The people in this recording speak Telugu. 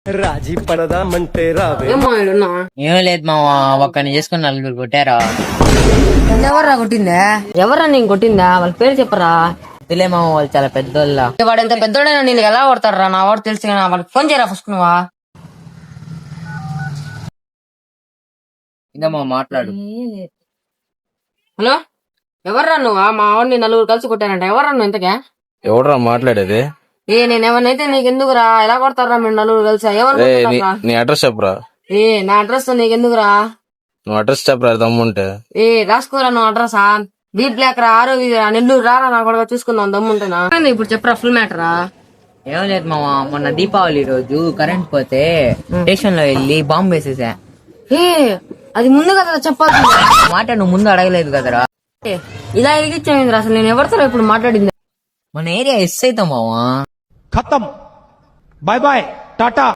రాజీ పడదామంటే రావే. ఏం లేదు మావా, ఒక్కని చేసుకుని నలుగురు కొట్టారా. ఎవర్రా కొట్టిందా? ఎవర్రా నేను కొట్టిందా? వాళ్ళ పేరు చెప్పరా? తెలియ మామ, వాళ్ళు చాలా పెద్దోళ్ళ. వాడు ఎంత పెద్దోడైనా నేను ఎలా కొడతారా? నా వాడు తెలిసి వాళ్ళకి ఫోన్ చేయరా ఫస్ట్ నువ్వా. ఇంకా మా మాట్లాడు. హలో, ఎవర్రా నువ్వా? మా వాడిని నలుగురు కలిసి కొట్టారంట. ఎవర్రా నువ్వు ఇంతకే? ఎవడరా మాట్లాడేది? నేను ఎవరినైతే నీకు ఎందుకురా? ఎలా కొడతారా మీరు నలుగురు కలిసి? ఎవరు కొడతారా? నీ అడ్రస్ చెప్పరా. నా అడ్రస్ నీకు ఎందుకురా? నువ్వు అడ్రస్ చెప్పరా దమ్ముంటే. రాసుకోరా నువ్వు అడ్రస్. బీ బ్లాక్ రా, 6 నెల్లూరు రారా, నా కూడా చూసుకుందాం దమ్ముంటేనా. ఇప్పుడు చెప్పరా ఫుల్ మ్యాటరా. ఏం లేదు మామ, మొన్న దీపావళి రోజు కరెంట్ పోతే స్టేషన్ లో వెళ్ళి బాంబు వేసేసా. అది ముందు కదా చెప్పాలి. మాట నువ్వు ముందు అడగలేదు కదరా. ఇలా ఎదిగించాయింది అసలు. నేను ఎవరితో ఇప్పుడు మాట్లాడింది? మన ఏరియా ఎస్ అవుతాం మావా. ఖతం, బాయ్ బాయ్, టాటా.